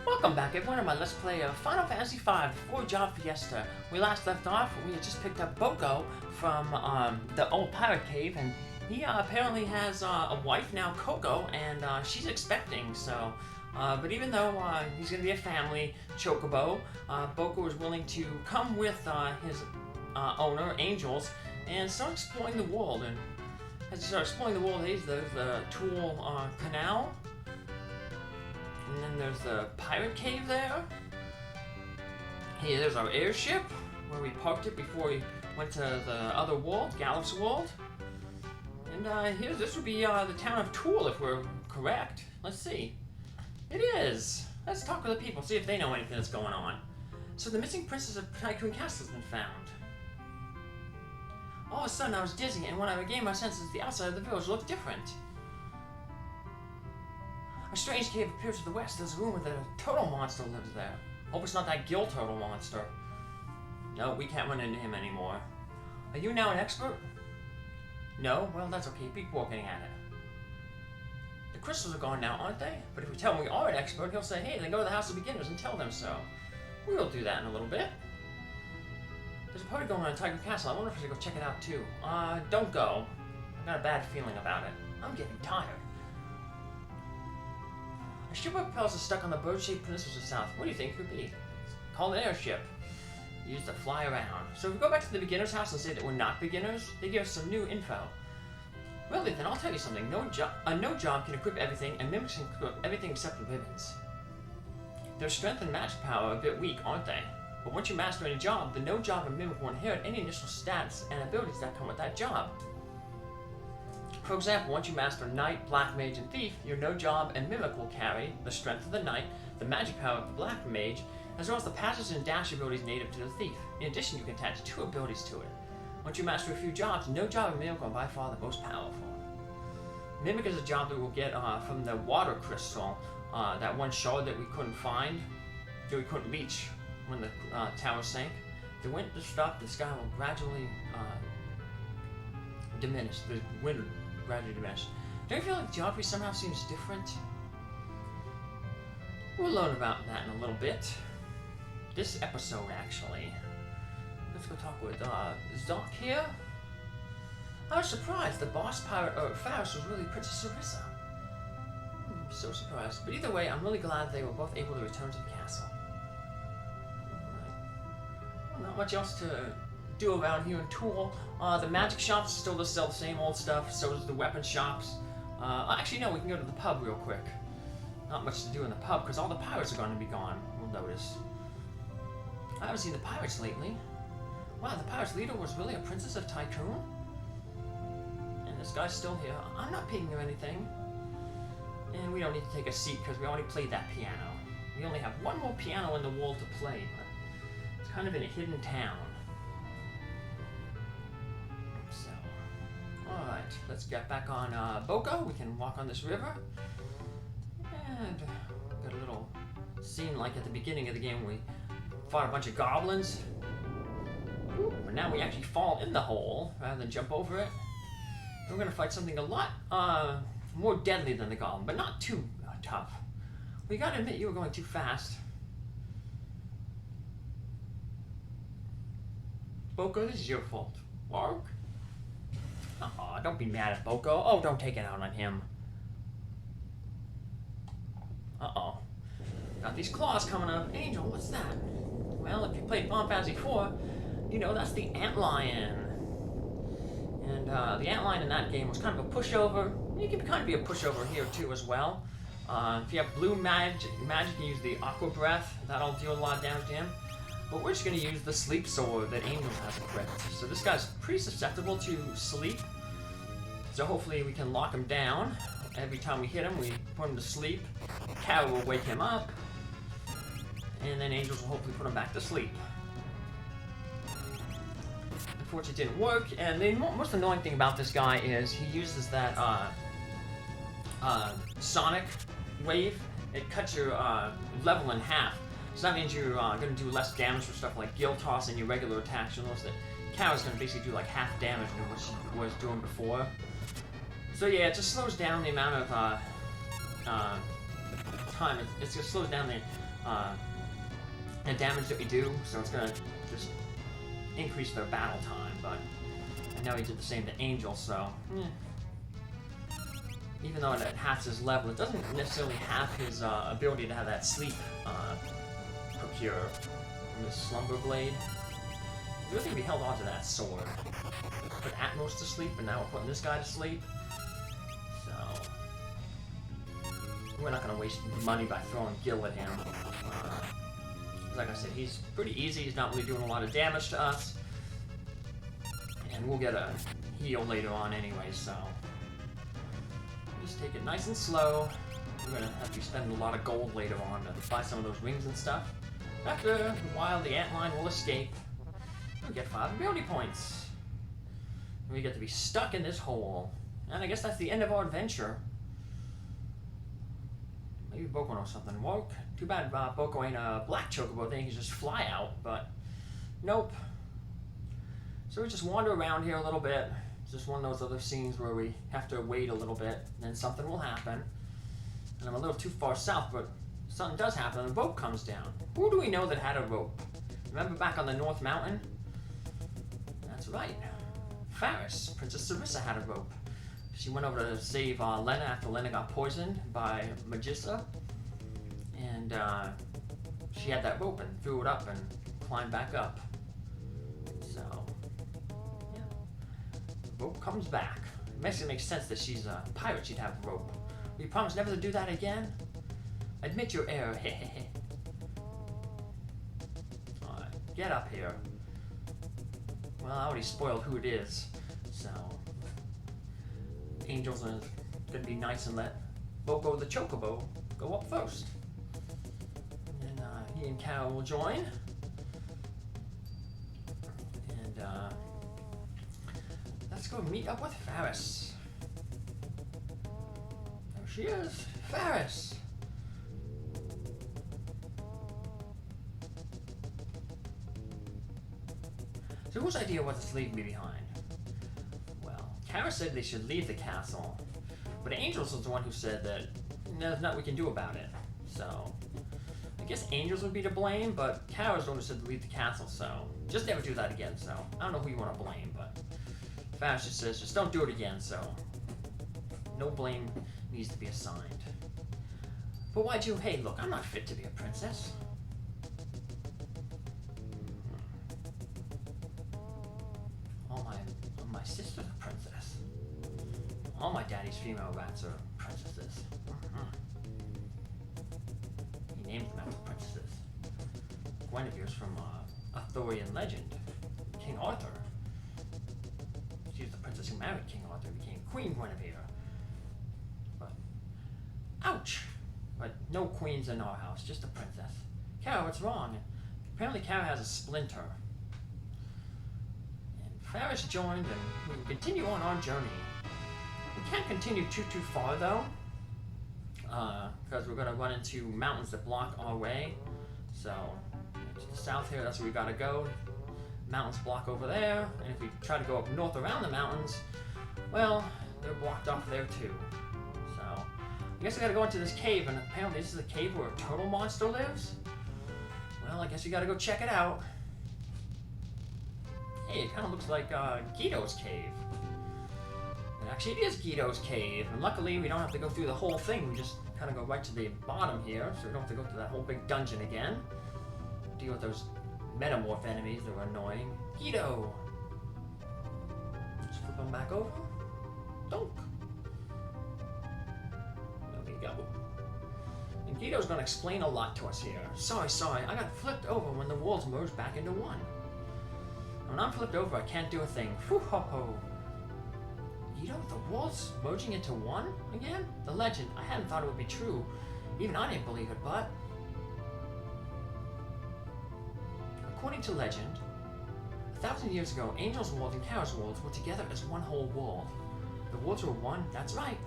Welcome back everyone to my Let's Play of Final Fantasy V, Job Fiesta. We last left off, we had just picked up Boko from the old pirate cave, and he apparently has a wife now, Coco, and she's expecting, so... but even though he's going to be a family chocobo, Boko is willing to come with his owner, Angels, and start exploring the world. And as you start exploring the world, there's the Tool Canal. And then there's the pirate cave there. Here, there's our airship, where we parked it before we went to the other world, Gallup's world. And this would be the town of Tool, if we're correct. Let's see. It is. Let's talk with the people, see if they know anything that's going on. So the missing Princess of Tycoon Castle has been found. All of a sudden I was dizzy, and when I regained my senses, the outside of the village looked different. A strange cave appears to the west. There's a room where a turtle monster lives there. Hope it's not that gill turtle monster. No, we can't run into him anymore. Are you now an expert? No? Well, that's okay. Keep working at it. The crystals are gone now, aren't they? But if we tell him we are an expert, he'll say, hey, then go to the House of Beginners and tell them so. We will do that in a little bit. There's a party going on in Tycoon Castle. I wonder if I should go check it out too. Don't go. I've got a bad feeling about it. I'm getting tired. A ship propels is stuck on the bird-shaped peninsula to the south. What do you think it could be? Call it an airship. Used to fly around. So if we go back to the beginner's house and say that we're not beginners, they give us some new info. Well then, I'll tell you something. No job can equip everything, and mimics can equip everything except the ribbons. Their strength and magic power are a bit weak, aren't they? But once you master any job, the no job and mimic will inherit any initial stats and abilities that come with that job. For example, once you master Knight, Black Mage, and Thief, your no job and mimic will carry the strength of the Knight, the magic power of the Black Mage, as well as the passage and dash abilities native to the Thief. In addition, you can attach 2 abilities to it. Once you master a few jobs, no job and mimic are by far the most powerful. Mimic is a job that we'll get from the water crystal, that one shard that we couldn't find, that we couldn't reach when the tower sank. The wind will stop, the sky will gradually diminish. The wind will gradually diminish. Don't you feel like geography somehow seems different? We'll learn about that in a little bit. This episode, actually. Let's go talk with Zoc here. I was surprised the boss pirate Faris was really Princess Sarissa. I'm so surprised. But either way, I'm really glad they were both able to return to the castle. Well, not much else to do around here in Tool. The magic shops still just sell the same old stuff, so does the weapon shops. Actually, no, we can go to the pub real quick. Not much to do in the pub, because all the pirates are going to be gone, we'll notice. I haven't seen the pirates lately. Wow, the pirate's leader was really a Princess of Tycoon? And this guy's still here. I'm not paying him anything. And we don't need to take a seat, because we already played that piano. We only have one more piano in the world to play, but it's kind of in a hidden town. So, alright, let's get back on Boko. We can walk on this river. And got a little scene like at the beginning of the game we fought a bunch of goblins. But now we actually fall in the hole rather than jump over it. We're going to fight something a lot more deadly than the goblin, but not too tough. We got to admit you were going too fast. Boko, this is your fault. Bark? Aw, don't be mad at Boko. Oh, don't take it out on him. Uh-oh. Got these claws coming up. Angel, what's that? Well, if you played Final Fantasy IV, you know that's the antlion. And the antlion in that game was kind of a pushover. You can kind of be a pushover here too as well. If you have blue magic, you can use the aqua breath. That'll deal a lot of damage to him. But we're just going to use the sleep sword that Angel has equipped. So this guy's pretty susceptible to sleep. So hopefully we can lock him down. Every time we hit him, we put him to sleep. Cara will wake him up. And then Angels will hopefully put him back to sleep. Unfortunately, it didn't work. And the most annoying thing about this guy is he uses that sonic wave. It cuts your level in half. So that means you're going to do less damage for stuff like Gill Toss and your regular attacks. You'll notice that Cara's going to basically do like half damage than what she was doing before. So yeah, it just slows down the amount of time. It's gonna slow down the damage that we do, so it's gonna just increase their battle time. But I know he did the same to Angel, so even though it halves his level, it doesn't necessarily have his ability to have that sleep procure from his Slumber Blade. I really think we held on to that sword. Put Atmos to sleep, and now we're putting this guy to sleep. So we're not going to waste money by throwing Gil at him. Like I said, he's pretty easy. He's not really doing a lot of damage to us. And we'll get a heal later on anyway, so just take it nice and slow. We're going to have to spend a lot of gold later on to buy some of those rings and stuff. After a while, the antlion will escape. We'll get 5 ability points. We get to be stuck in this hole. And I guess that's the end of our adventure. Maybe Boko knows something. Well, too bad Boko ain't a black chocobo thing. He can just fly out, but nope. So we just wander around here a little bit. It's just one of those other scenes where we have to wait a little bit, and then something will happen. And I'm a little too far south, but something does happen, and a boat comes down. Who do we know that had a rope? Remember back on the North Mountain? That's right. Faris, Princess Sarissa, had a rope. She went over to save Lenna after Lenna got poisoned by Magissa. And she had that rope and threw it up and climbed back up. So, yeah. The rope comes back. It makes sense that she's a pirate, she'd have a rope. Will you promise never to do that again? Admit your error, hehehe. Alright, get up here. Well, I already spoiled who it is, so Angel's gonna be nice and let Boko the Chocobo go up first. And then he and Cara will join. And let's go meet up with Faris. There she is, Faris. So whose idea was to leave me behind? Well, Cara said they should leave the castle, but Angels was the one who said that there's nothing we can do about it. So I guess Angels would be to blame, but Cara's the one who said to leave the castle, so just never do that again. So I don't know who you want to blame, but Faris just says just don't do it again, so no blame needs to be assigned. But why'd you? Hey, look, I'm not fit to be a princess. My sister's a princess. All my daddy's female rats are princesses. He named them after princesses. Guinevere's from Arthurian legend. King Arthur. She was the princess who married King Arthur, became Queen Guinevere. But, ouch! But no queens in our house, just a princess. Cara, what's wrong? Apparently Cara has a splinter. Faris joined, and we will continue on our journey. We can't continue too far though, because we're going to run into mountains that block our way. So to the south here, that's where we got to go. Mountains block over there, and if we try to go up north around the mountains, well, they're blocked off there too. So I guess I got to go into this cave, and apparently this is a cave where a turtle monster lives. Well, I guess you got to go check it out. Hey, it kind of looks like Guido's cave. And actually, it is Guido's cave. And luckily, we don't have to go through the whole thing. We just kind of go right to the bottom here, so we don't have to go through that whole big dungeon again. Deal with those metamorph enemies that were annoying. Guido! Just flip them back over. Donk! There we go. And Guido's going to explain a lot to us here. Sorry, I got flipped over when the worlds merged back into one. When I'm flipped over, I can't do a thing. Whew ho ho. Guido, the world's merging into one again? The legend, I hadn't thought it would be true. Even I didn't believe it, but according to legend, 1,000 years ago, Angel's world and Cara's worlds were together as one whole world. The worlds were one, that's right.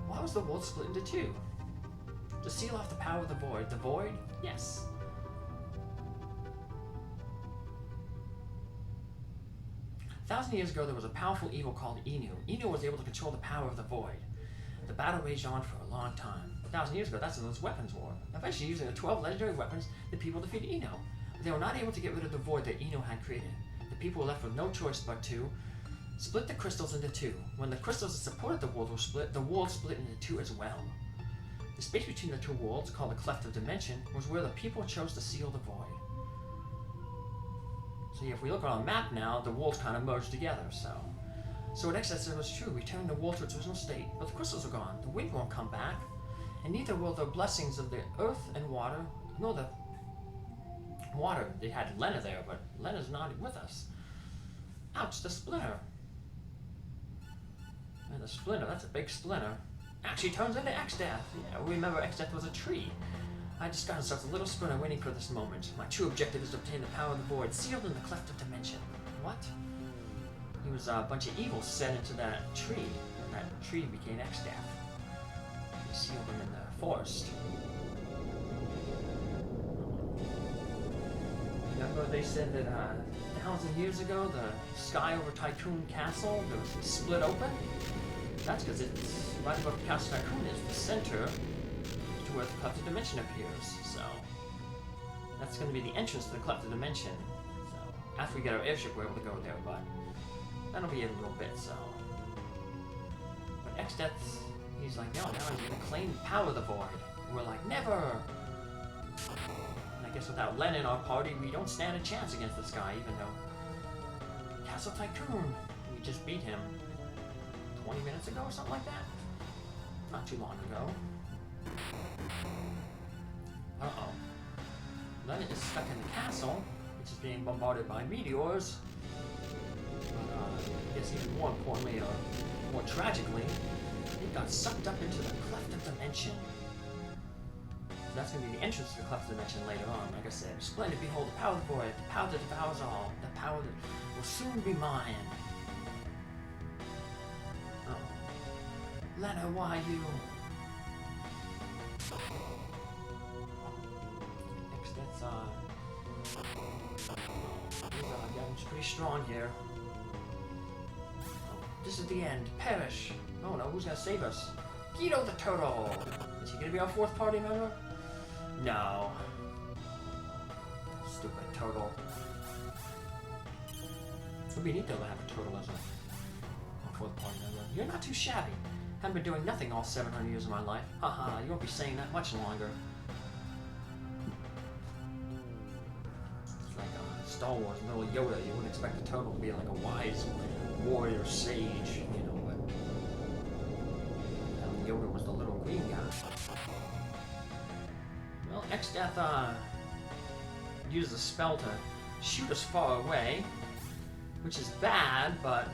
Why was the world split into two? To seal off the power of the void. The void? Yes. 1,000 years ago, there was a powerful evil called Inu. Inu was able to control the power of the void. The battle raged on for a long time. 1,000 years ago, that's when those weapons were. Eventually, using the 12 legendary weapons, the people defeated Eno. But they were not able to get rid of the void that Eno had created. The people were left with no choice but to split the crystals into two. When the crystals that supported the world were split, the world split into two as well. The space between the two worlds, called the Cleft of Dimension, was where the people chose to seal the void. So yeah, if we look on a map now, the worlds kind of merged together, So what Exdeath said was true, returning the world to its original state, but the crystals are gone, the wind won't come back, and neither will the blessings of the earth and water, nor the water. They had Lenna there, but Lenna's not with us. Ouch, the splinter. And the splinter, that's a big splinter. Actually turns into Exdeath. Yeah, remember Exdeath was a tree. I just got myself a little splinter waiting for this moment. My true objective is to obtain the power of the void, sealed in the Cleft of Dimension. What? He was a bunch of evils set into that tree, and that tree became Exdeath. He sealed them in the forest. Remember they said that 1,000 years ago, the sky over Tycoon Castle was split open? That's because it's right above Castle Tycoon is the center to where the Cleft of Dimension appears. So that's going to be the entrance to the Cleft of Dimension. So after we get our airship, we're able to go there, but that'll be in a little bit. So, but Exdeath, he's like, no, now I'm going to claim the power of the void. We're like, never. And I guess without Lenna in our party, we don't stand a chance against this guy, even though Castle Tycoon, we just beat him 20 minutes ago or something like that. Not too long ago. Uh-oh. Lenna is stuck in the castle, which is being bombarded by meteors. But, I guess even more importantly, or more tragically, it got sucked up into the Cleft of Dimension. So that's going to be the entrance to the Cleft of Dimension later on. Like I said, splendid, behold, the power of the void, the power that devours all, the power that will soon be mine. Oh. Lenna, why you? Exdeath's, he's pretty strong here. This is the end. Perish. Oh no, who's gonna save us? Guido the turtle. Is he gonna be our fourth party member? No. Stupid turtle. It would be neat though to have a turtle as a fourth party member. You're not too shabby. Haven't been doing nothing all 700 years of my life. Haha, you won't be saying that much longer. It's like Star Wars, little Yoda. You wouldn't expect a turtle to be like a wise warrior sage, you know, but Yoda was the little green guy. Well, Exdeath uses a spell to shoot us far away, which is bad, but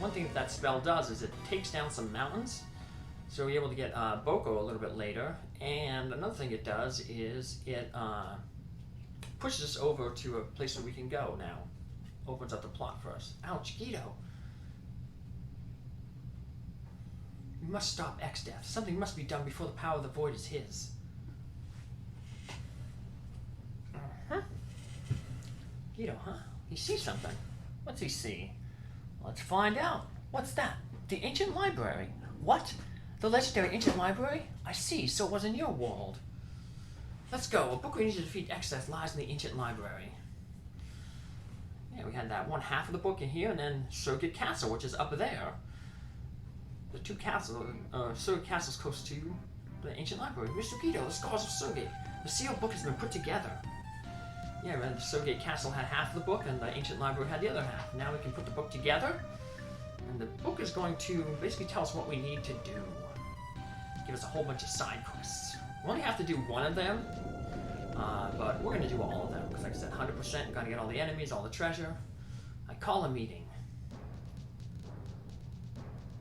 one thing that spell does is it takes down some mountains, so we're able to get Boko a little bit later, and another thing it does is it pushes us over to a place where we can go now. Opens up the plot for us. Ouch, Guido. We must stop Exdeath. Something must be done before the power of the void is his. Guido, huh? He sees something. What's he see? Let's find out. What's that? The ancient library. What? The legendary ancient library? I see, so it was in your world. Let's go. A book we need to defeat Exdeath lies in the ancient library. Yeah, we had that one half of the book in here, and then Surrogate Castle, which is up there. The two castles, Surrogate Castle's close to the ancient library. Mr. Guido, the scars of Surrogate. The sealed book has been put together. Yeah, and the Surrogate Castle had half of the book, and the ancient library had the other half. Now we can put the book together, and the book is going to basically tell us what we need to do. Give us a whole bunch of side quests. We only have to do one of them, but we're going to do all of them, because like I said, 100%, got to get all the enemies, all the treasure. I call a meeting.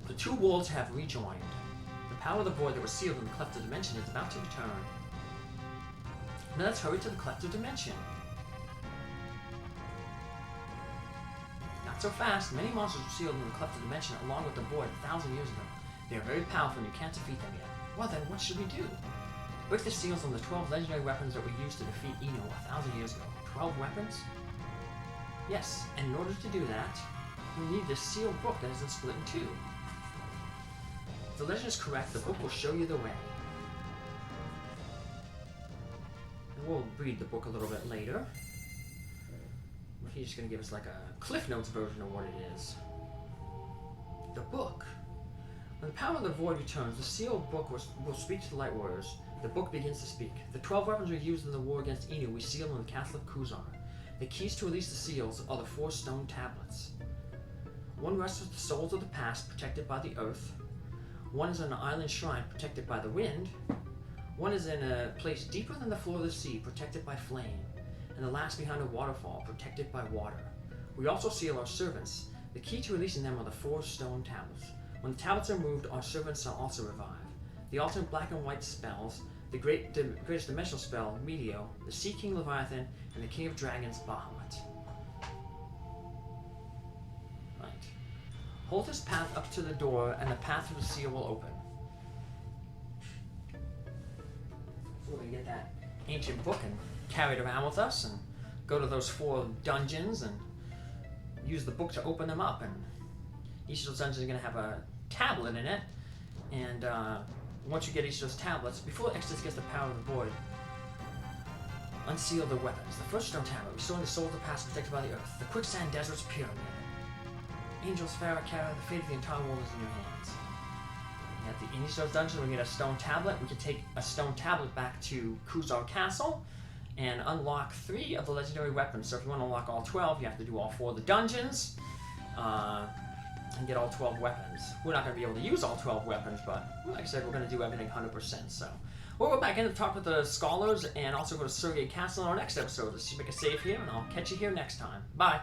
The two worlds have rejoined. The power of the void that was sealed in the Cleft of Dimension is about to return. Now let's hurry to the Cleft of Dimension. Not so fast. Many monsters were sealed in the Cleft of Dimension along with the void 1,000 years ago. They are very powerful and you can't defeat them yet. Well then, what should we do? Break the seals on the 12 legendary weapons that were used to defeat Eno 1,000 years ago. 12 weapons? Yes, and in order to do that, we need this sealed book that has been split in two. the legend is correct, the book will show you the way. And we'll read the book a little bit later. He's just going to give us like a Cliff Notes version of what it is. The book. When the power of the void returns, the sealed book will speak to the light warriors. The book begins to speak. The 12 weapons we used in the war against Inu we sealed in the Castle of Kuzar. The keys to release the seals are the 4 stone tablets. One rests with the souls of the past, protected by the earth. One is in an island shrine, protected by the wind. One is in a place deeper than the floor of the sea, protected by flame. And the last behind a waterfall, protected by water. We also seal our servants. The key to releasing them are the 4 stone tablets. When the tablets are moved, our servants are also revived. The alternate black and white spells, the greatest dimensional spell, Medio, the Sea King Leviathan, and the King of Dragons, Bahamut. Right. Hold this path up to the door, and the path to the seal will open. We're going to get that ancient book and carry it around with us, and go to those 4 dungeons, and use the book to open them up. And each of those dungeons are going to have a tablet in it, and once you get each of those tablets, before Exdeath gets the power of the void, unseal the weapons. The first stone tablet, restoring the soul of the past protected by the earth. The quicksand desert's pyramid. Angels, Farah, Cara, the fate of the entire world is in your hands. And in each of those dungeons, we get a stone tablet. We can take a stone tablet back to Kuzar Castle and unlock 3 of the legendary weapons. So if you want to unlock all 12, you have to do all 4 of the dungeons. And get all 12 weapons. We're not going to be able to use all 12 weapons, but like I said, we're going to do everything 100%. So we'll go back in to talk with the scholars and also go to Sergei Castle in our next episode. Let's make a save here, and I'll catch you here next time. Bye!